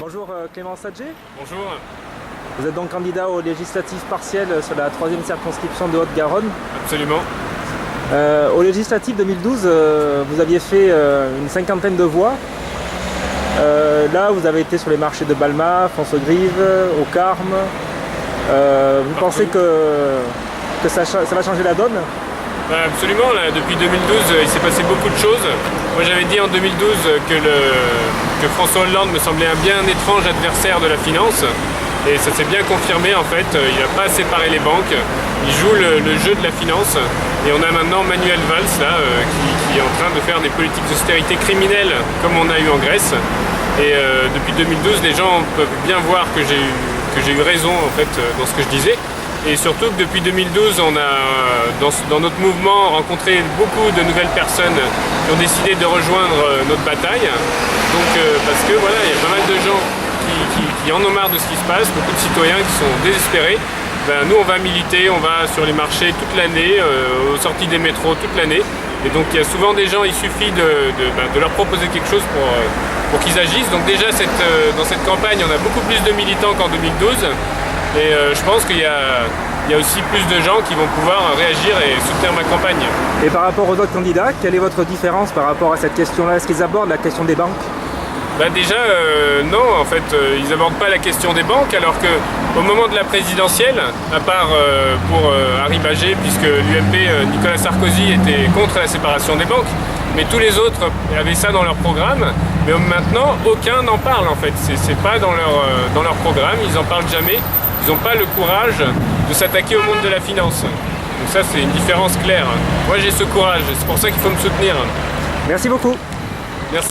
Bonjour Clément Sadger. Bonjour. Vous êtes donc candidat aux législatives partielles sur la 3e circonscription de Haute-Garonne. Absolument. Aux législatives 2012, vous aviez fait une cinquantaine de voix. Là, vous avez été sur les marchés de Balma, François-Grive, au Carme. Vous pensez que ça va changer la donne? Absolument, là, depuis 2012, il s'est passé beaucoup de choses. Moi j'avais dit en 2012 que François Hollande me semblait un bien étrange adversaire de la finance. Et ça s'est bien confirmé en fait, il n'a pas séparé les banques, il joue le jeu de la finance. Et on a maintenant Manuel Valls là, qui est en train de faire des politiques d'austérité criminelles comme on a eu en Grèce. Et depuis 2012, les gens peuvent bien voir que j'ai eu raison en fait dans ce que je disais. Et surtout que depuis 2012, on a dans notre mouvement rencontré beaucoup de nouvelles personnes qui ont décidé de rejoindre notre bataille. Donc parce que voilà, il y a pas mal de gens qui en ont marre de ce qui se passe, beaucoup de citoyens qui sont désespérés. Ben, nous on va militer, on va sur les marchés toute l'année, aux sorties des métros toute l'année. Et donc il y a souvent des gens, il suffit de leur proposer quelque chose pour qu'ils agissent. Donc déjà dans cette campagne, on a beaucoup plus de militants qu'en 2012. Et je pense qu'il y a aussi plus de gens qui vont pouvoir réagir et soutenir ma campagne. Et par rapport aux autres candidats, quelle est votre différence par rapport à cette question-là? Est-ce qu'ils abordent la question des banques? Bah déjà, non, en fait, ils n'abordent pas la question des banques, alors qu'au moment de la présidentielle, à part pour Harry Bagé, puisque l'UMP, Nicolas Sarkozy, était contre la séparation des banques, mais tous les autres avaient ça dans leur programme, mais maintenant, aucun n'en parle, en fait. C'est pas dans leur programme, ils n'en parlent jamais. Ils n'ont pas le courage de s'attaquer au monde de la finance. Donc ça, c'est une différence claire. Moi, j'ai ce courage, c'est pour ça qu'il faut me soutenir. Merci beaucoup.